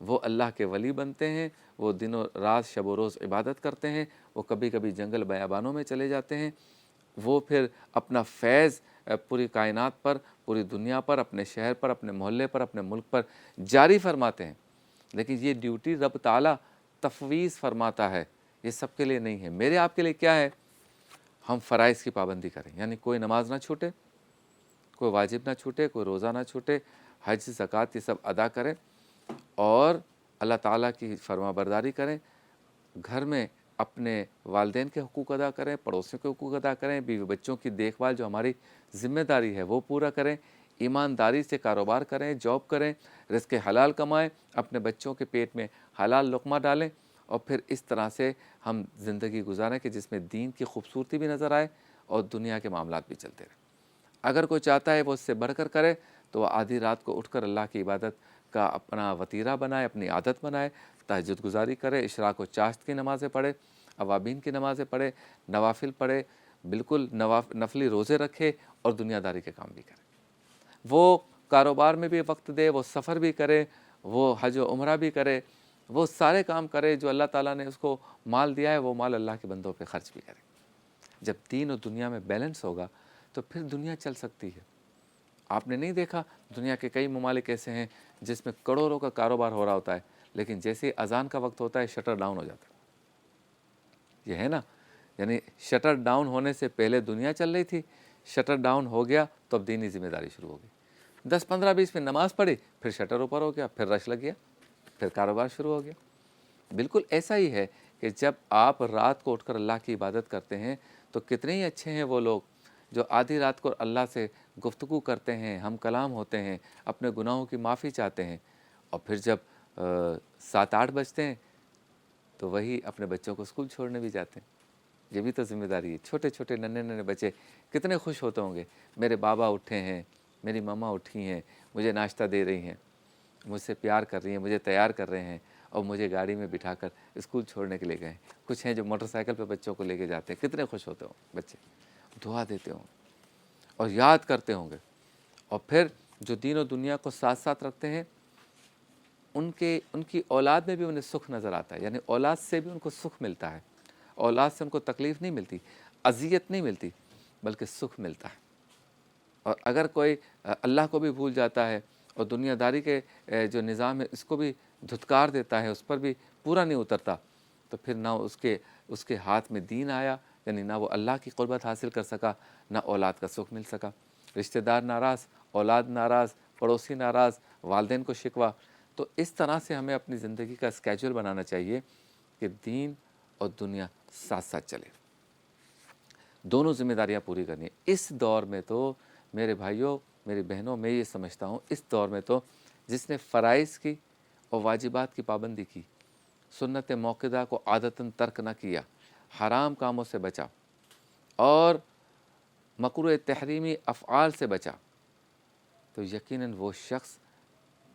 وہ اللہ کے ولی بنتے ہیں، وہ دن و رات شب و روز عبادت کرتے ہیں، وہ کبھی کبھی جنگل بیابانوں میں چلے جاتے ہیں، وہ پھر اپنا فیض پوری کائنات پر، پوری دنیا پر، اپنے شہر پر، اپنے محلے پر، اپنے ملک پر جاری فرماتے ہیں۔ لیکن یہ ڈیوٹی رب تعالیٰ تفویض فرماتا ہے، یہ سب کے لیے نہیں ہے۔ میرے آپ کے لیے کیا ہے؟ ہم فرائض کی پابندی کریں، یعنی کوئی نماز نہ چھوٹے، کوئی واجب نہ چھوٹے، کوئی روزہ نہ چھوٹے، حج زکوٰۃ یہ سب ادا کریں، اور اللہ تعالیٰ کی فرما برداری کریں، گھر میں اپنے والدین کے حقوق ادا کریں، پڑوسیوں کے حقوق ادا کریں، بیوی بچوں کی دیکھ بھال جو ہماری ذمہ داری ہے وہ پورا کریں، ایمانداری سے کاروبار کریں، جاب کریں، رزق حلال کمائیں، اپنے بچوں کے پیٹ میں حلال لقمہ ڈالیں، اور پھر اس طرح سے ہم زندگی گزاریں کہ جس میں دین کی خوبصورتی بھی نظر آئے اور دنیا کے معاملات بھی چلتے رہیں۔ اگر کوئی چاہتا ہے وہ اس سے بڑھ کر کرے تو وہ آدھی رات کو اٹھ کر اللہ کی عبادت کا اپنا وتیرہ بنائے، اپنی عادت بنائے، تہجد گزاری کرے، اشراق و چاشت کی نمازیں پڑھے، اوابین کی نمازیں پڑھے، نوافل پڑھے، بالکل نفلی روزے رکھے، اور دنیا داری کے کام بھی کرے۔ وہ کاروبار میں بھی وقت دے، وہ سفر بھی کرے، وہ حج و عمرہ بھی کرے، وہ سارے کام کرے جو اللہ تعالیٰ نے اس کو مال دیا ہے، وہ مال اللہ کے بندوں پہ خرچ بھی کرے۔ جب دین اور دنیا میں بیلنس ہوگا تو پھر دنیا چل سکتی ہے۔ آپ نے نہیں دیکھا دنیا کے کئی ممالک ایسے ہیں جس میں کروڑوں کا کاروبار ہو رہا ہوتا ہے، لیکن جیسے ہی اذان کا وقت ہوتا ہے شٹر ڈاؤن ہو جاتا ہے۔ یہ ہے نا، یعنی شٹر ڈاؤن ہونے سے پہلے دنیا چل رہی تھی، شٹر ڈاؤن ہو گیا تو اب دینی ذمہ داری شروع ہو گئی۔ 10 15 20 میں نماز پڑھی، پھر شٹر اوپر ہو گیا، پھر رش لگ گیا، پھر کاروبار شروع ہو گیا۔ بالکل ایسا ہی ہے کہ جب آپ رات کو اٹھ کر اللہ کی عبادت کرتے ہیں تو کتنے ہی اچھے ہیں وہ لوگ جو آدھی رات کو اللہ سے گفتگو کرتے ہیں، ہم کلام ہوتے ہیں، اپنے گناہوں کی معافی چاہتے ہیں، اور پھر جب 7 8 بجتے ہیں تو وہی اپنے بچوں کو اسکول چھوڑنے بھی جاتے ہیں۔ یہ بھی تو ذمہ داری ہے۔ چھوٹے چھوٹے ننھے ننھے بچے کتنے خوش ہوتے ہوں گے، میرے بابا اٹھے ہیں، میری ماما اٹھی ہیں، مجھے ناشتہ دے رہی ہیں، مجھ سے پیار کر رہی ہیں، مجھے تیار کر رہے ہیں، اور مجھے گاڑی میں بٹھا کر اسکول چھوڑنے کے لیے گئے۔ کچھ ہیں جو موٹر سائیکل پہ بچوں کو لے کے جاتے ہیں، کتنے خوش ہوتے ہوں بچے، دعا دیتے ہوں اور یاد کرتے ہوں گے۔ اور پھر جو دین و دنیا کو ساتھ ساتھ رکھتے ہیں ان کی اولاد میں بھی انہیں سکھ نظر آتا ہے، یعنی اولاد سے بھی ان کو سکھ ملتا ہے، اولاد سے ان کو تکلیف نہیں ملتی، اذیت نہیں ملتی، بلکہ سکھ ملتا ہے۔ اور اگر کوئی اللہ کو بھی بھول جاتا ہے اور دنیا داری کے جو نظام ہے اس کو بھی دھتکار دیتا ہے، اس پر بھی پورا نہیں اترتا، تو پھر نہ اس کے ہاتھ میں دین آیا، یعنی نہ وہ اللہ کی قربت حاصل کر سکا، نہ اولاد کا سکھ مل سکا۔ رشتہ دار ناراض، اولاد ناراض، پڑوسی ناراض، والدین کو شکوہ۔ تو اس طرح سے ہمیں اپنی زندگی کا اسکیجول بنانا چاہیے کہ دین اور دنیا ساتھ ساتھ چلے، دونوں ذمہ داریاں پوری کرنی ہیں۔ اس دور میں تو میرے بھائیوں، میری بہنوں، میں یہ سمجھتا ہوں اس دور میں تو جس نے فرائض کی اور واجبات کی پابندی کی، سنت موقدہ کو عادتاً ترک نہ کیا، حرام کاموں سے بچا اور مکروہ تحریمی افعال سے بچا، تو یقیناً وہ شخص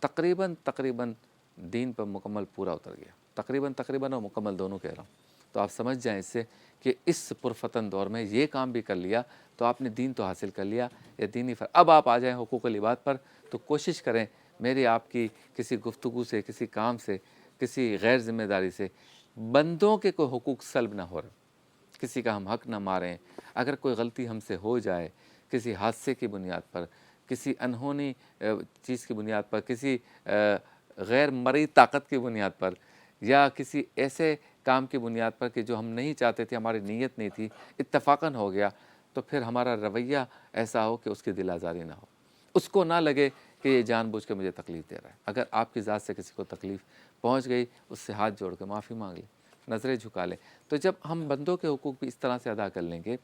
تقریباً دین پر مکمل پورا اتر گیا۔ تقریباً اور مکمل دونوں کہہ رہا ہوں۔ تو آپ سمجھ جائیں اس سے کہ اس پرفتن دور میں یہ کام بھی کر لیا تو آپ نے دین تو حاصل کر لیا، یا دینی اب آپ آ جائیں حقوق العباد پر، تو کوشش کریں میری آپ کی کسی گفتگو سے، کسی کام سے، کسی غیر ذمہ داری سے بندوں کے کوئی حقوق سلب نہ ہو رہے، کسی کا ہم حق نہ ماریں۔ اگر کوئی غلطی ہم سے ہو جائے کسی حادثے کی بنیاد پر، کسی انہونی چیز کی بنیاد پر، کسی غیر مرئی طاقت کی بنیاد پر، یا کسی ایسے کام کی بنیاد پر کہ جو ہم نہیں چاہتے تھے، ہماری نیت نہیں تھی، اتفاقاً ہو گیا، تو پھر ہمارا رویہ ایسا ہو کہ اس کی دل آزاری نہ ہو، اس کو نہ لگے کہ یہ جان بوجھ کے مجھے تکلیف دے رہا ہے۔ اگر آپ کی ذات سے کسی کو تکلیف پہنچ گئی، اس سے ہاتھ جوڑ کے معافی مانگ لیں، نظریں جھکا لیں۔ تو جب ہم بندوں کے حقوق بھی اس طرح سے ادا کر لیں گے،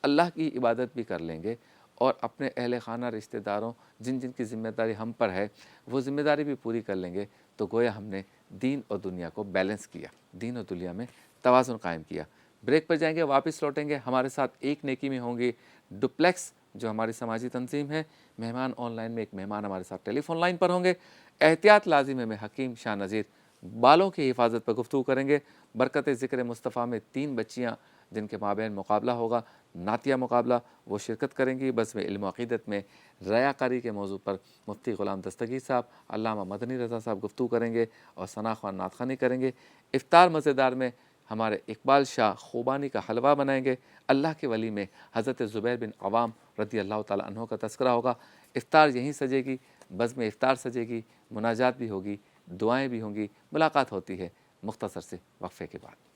اللہ کی عبادت بھی کر لیں گے، اور اپنے اہل خانہ رشتہ داروں جن کی ذمہ داری ہم پر ہے وہ ذمہ داری بھی پوری کر لیں گے، تو گویا ہم نے دین اور دنیا کو بیلنس کیا، دین اور دنیا میں توازن قائم کیا۔ بریک پر جائیں گے، واپس لوٹیں گے، ہمارے ساتھ ایک نیکی میں ہوں گی ڈپلیکس جو ہماری سماجی تنظیم ہے، مہمان آن لائن میں ایک مہمان ہمارے ساتھ ٹیلی فون لائن پر ہوں گے۔ احتیاط لازم ہے میں حکیم شاہ نذیر بالوں کی حفاظت پر گفتگو کریں گے۔ برکت ذکر مصطفیٰ میں 3 بچیاں جن کے مابین مقابلہ ہوگا، نعتیہ مقابلہ، وہ شرکت کریں گی۔ بزم علم و عقیدت میں ریاکاری کے موضوع پر مفتی غلام دستگیر صاحب، علامہ مدنی رضا صاحب گفتگو کریں گے اور ثنا خوان نعت خوانی کریں گے۔ افطار مزیدار میں ہمارے اقبال شاہ خوبانی کا حلوہ بنائیں گے۔ اللہ کے ولی میں حضرت زبیر بن عوام رضی اللہ تعالیٰ عنہ کا تذکرہ ہوگا۔ افطار یہیں سجے گی، بزم افطار سجے گی، مناجات بھی ہوگی، دعائیں بھی ہوں گی۔ ملاقات ہوتی ہے مختصر سے وقفے کے بعد۔